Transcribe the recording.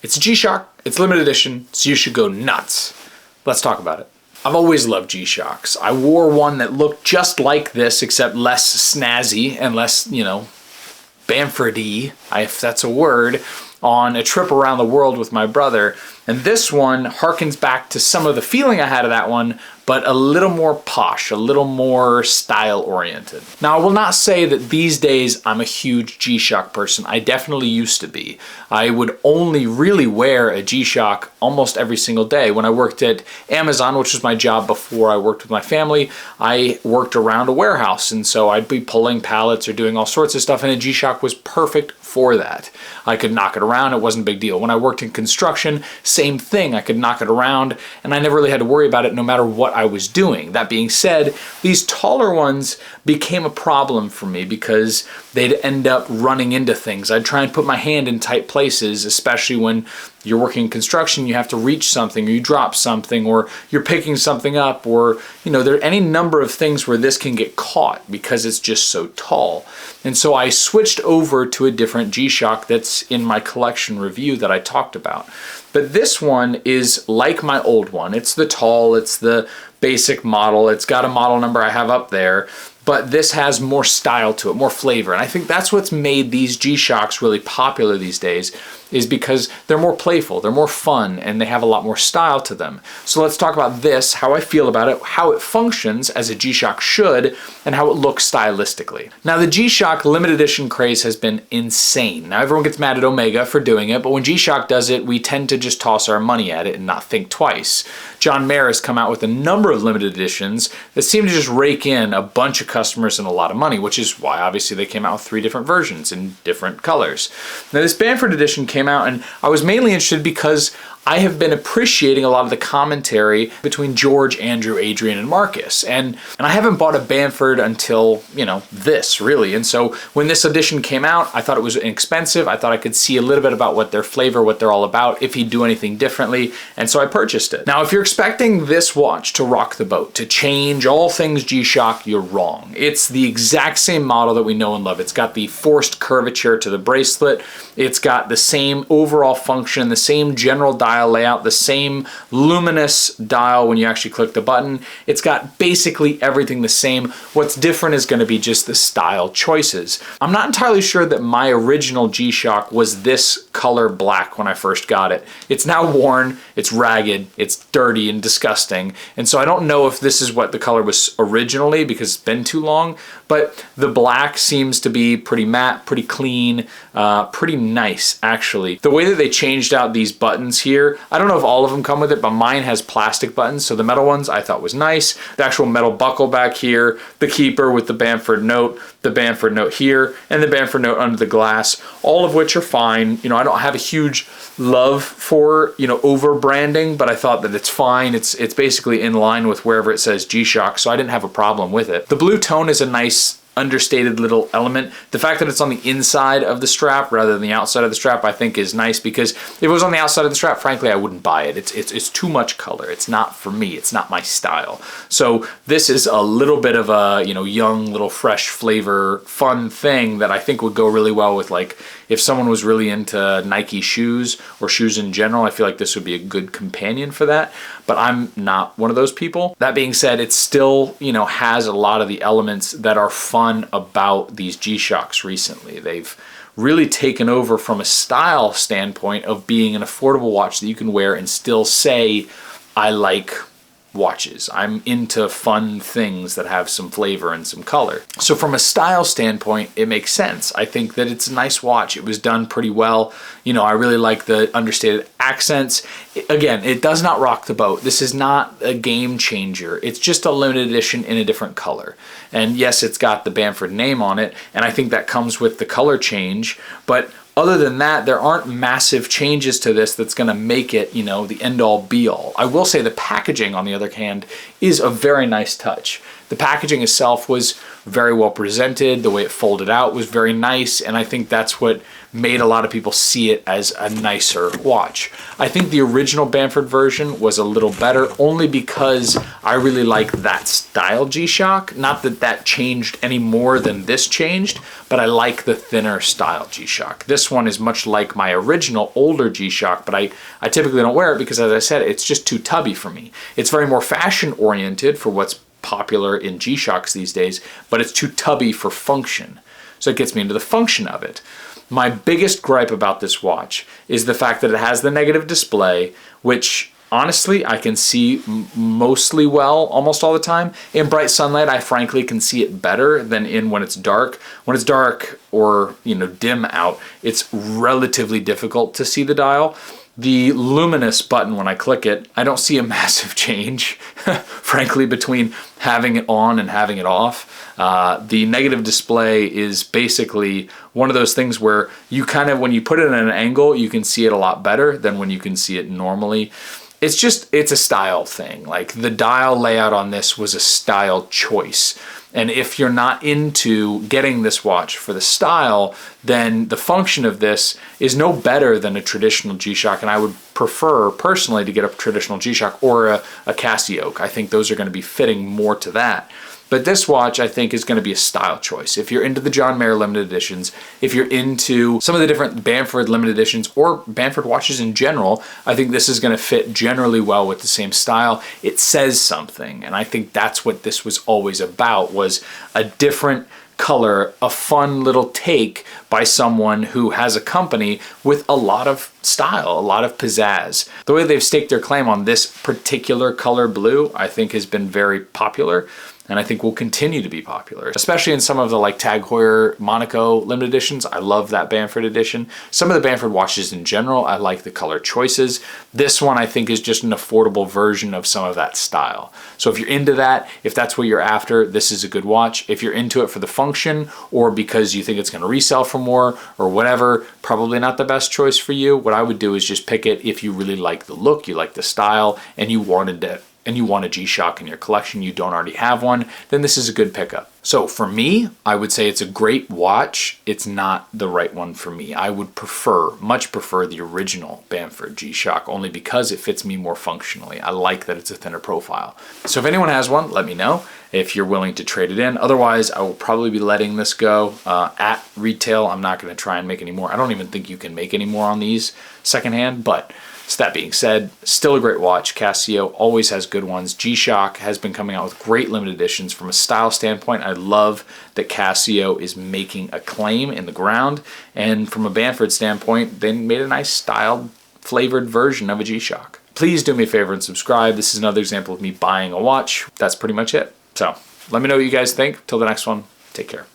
It's a G-Shock, it's limited edition, so you should go nuts. Let's talk about it. I've always loved G-Shocks. I wore one that looked just like this, except less snazzy and less, you know, Bamford-y, if that's a word, on a trip around the world with my brother. And this one harkens back to some of the feeling I had of that one, but a little more posh, a little more style oriented. Now, I will not say that these days I'm a huge G-Shock person. I definitely used to be. I would only really wear a G-Shock almost every single day. When I worked at Amazon, which was my job before I worked with my family, I worked around a warehouse. And so I'd be pulling pallets or doing all sorts of stuff, and a G-Shock was perfect for that. I could knock it around, it wasn't a big deal. When I worked in construction, same thing. I could knock it around, and I never really had to worry about it no matter what I was doing. That being said, these taller ones became a problem for me because they'd end up running into things. I'd try and put my hand in tight places, especially when you're working in construction, you have to reach something, or you drop something, or you're picking something up, or, you know, there are any number of things where this can get caught because it's just so tall. And so I switched over to a different G-Shock that's in my collection review that I talked about. But this one is like my old one. It's the tall, it's the basic model, it's got a model number I have up there, but this has more style to it, more flavor. And I think that's what's made these G-Shocks really popular these days, is because they're more playful, they're more fun, and they have a lot more style to them. So let's talk about this, how I feel about it, how it functions as a G-Shock should, and how it looks stylistically. Now, the G-Shock limited edition craze has been insane. Now, everyone gets mad at Omega for doing it, but when G-Shock does it, we tend to just toss our money at it and not think twice. John Mayer has come out with a number of limited editions that seem to just rake in a bunch of customers and a lot of money, which is why obviously they came out with 3 different versions in different colors. Now, this Bamford edition came out, and I was mainly interested because I have been appreciating a lot of the commentary between George, Andrew, Adrian, and Marcus. And I haven't bought a Bamford until, you know, this really. And so when this edition came out, I thought it was inexpensive. I thought I could see a little bit about what their flavor, what they're all about, if he'd do anything differently. And so I purchased it. Now, if you're expecting this watch to rock the boat, to change all things G-Shock, you're wrong. It's the exact same model that we know and love. It's got the forced curvature to the bracelet. It's got the same overall function, the same general dial layout, the same luminous dial when you actually click the button. It's got basically everything the same. What's different is going to be just the style choices. I'm not entirely sure that my original G-Shock was this color black when I first got it. It's now worn, it's ragged, it's dirty and disgusting, and so I don't know if this is what the color was originally because it's been too long, but the black seems to be pretty matte, pretty clean, pretty nice actually. The way that they changed out these buttons here, I don't know if all of them come with it, but mine has plastic buttons, so the metal ones I thought was nice. The actual metal buckle back here, the keeper with the Bamford note, the Bamford note here, and the Bamford note under the glass, all of which are fine. You know, I don't have a huge love for, you know, over branding, but I thought that it's fine. It's basically in line with wherever it says G-Shock, so I didn't have a problem with it. The blue tone is a nice understated little element. The fact that it's on the inside of the strap rather than the outside of the strap I think is nice, because if it was on the outside of the strap, frankly, I wouldn't buy it. It's too much color. It's not for me. It's not my style. So this is a little bit of a, you know, young little fresh flavor fun thing that I think would go really well with, like, if someone was really into Nike shoes or shoes in general, I feel like this would be a good companion for that, but I'm not one of those people. That being said, it still, you know, has a lot of the elements that are fun about these G-Shocks recently. They've really taken over from a style standpoint of being an affordable watch that you can wear and still say, I like watches. I'm into fun things that have some flavor and some color. So from a style standpoint, it makes sense. I think that it's a nice watch. It was done pretty well. You know, I really like the understated accents. Again, it does not rock the boat. This is not a game changer. It's just a limited edition in a different color. And yes, it's got the Bamford name on it, and I think that comes with the color change, but other than that, there aren't massive changes to this that's going to make it, you know, the end-all be-all. I will say the packaging, on the other hand, is a very nice touch. The packaging itself was very well presented. The way it folded out was very nice, and I think that's what made a lot of people see it as a nicer watch. I think the original Bamford version was a little better only because I really like that style G-Shock. Not that that changed any more than this changed, but I like the thinner style G-Shock. This one is much like my original older G-Shock, but I typically don't wear it because, as I said, it's just too tubby for me. It's very more fashion oriented for what's popular in G-Shocks these days, but it's too tubby for function. So it gets me into the function of it. My biggest gripe about this watch is the fact that it has the negative display, which honestly I can see mostly well almost all the time. In bright sunlight, I frankly can see it better than in when it's dark. When it's dark or, you know, dim out, it's relatively difficult to see the dial. The luminous button, when I click it, I don't see a massive change, frankly, between having it on and having it off. The negative display is basically one of those things where you kind of, when you put it at an angle, you can see it a lot better than when you can see it normally. It's a style thing. Like, the dial layout on this was a style choice. And if you're not into getting this watch for the style, then the function of this is no better than a traditional G-Shock. And I would prefer personally to get a traditional G-Shock or a Casio. I think those are going to be fitting more to that. But this watch, I think, is going to be a style choice. If you're into the John Mayer limited editions, if you're into some of the different Bamford limited editions or Bamford watches in general, I think this is going to fit generally well with the same style. It says something, and I think that's what this was always about, was a different color, a fun little take by someone who has a company with a lot of style, a lot of pizzazz. The way they've staked their claim on this particular color blue, I think, has been very popular. And I think will continue to be popular, especially in some of the like Tag Heuer Monaco limited editions. I love that Bamford edition. Some of the Bamford watches in general, I like the color choices. This one I think is just an affordable version of some of that style. So if you're into that, if that's what you're after, this is a good watch. If you're into it for the function or because you think it's going to resell for more or whatever, probably not the best choice for you. What I would do is just pick it if you really like the look, you like the style, and you want a G-Shock in your collection, you don't already have one, then this is a good pickup. So for me, I would say it's a great watch. It's not the right one for me. I would much prefer the original Bamford G-Shock only because it fits me more functionally. I like that it's a thinner profile. So if anyone has one, let me know if you're willing to trade it in. Otherwise, I will probably be letting this go at retail. I'm not going to try and make any more. I don't even think you can make any more on these secondhand, but so that being said, still a great watch. Casio always has good ones. G-Shock has been coming out with great limited editions. From a style standpoint, I love that Casio is making a claim in the ground. And from a Bamford standpoint, they made a nice styled, flavored version of a G-Shock. Please do me a favor and subscribe. This is another example of me buying a watch. That's pretty much it. So let me know what you guys think. Till the next one, take care.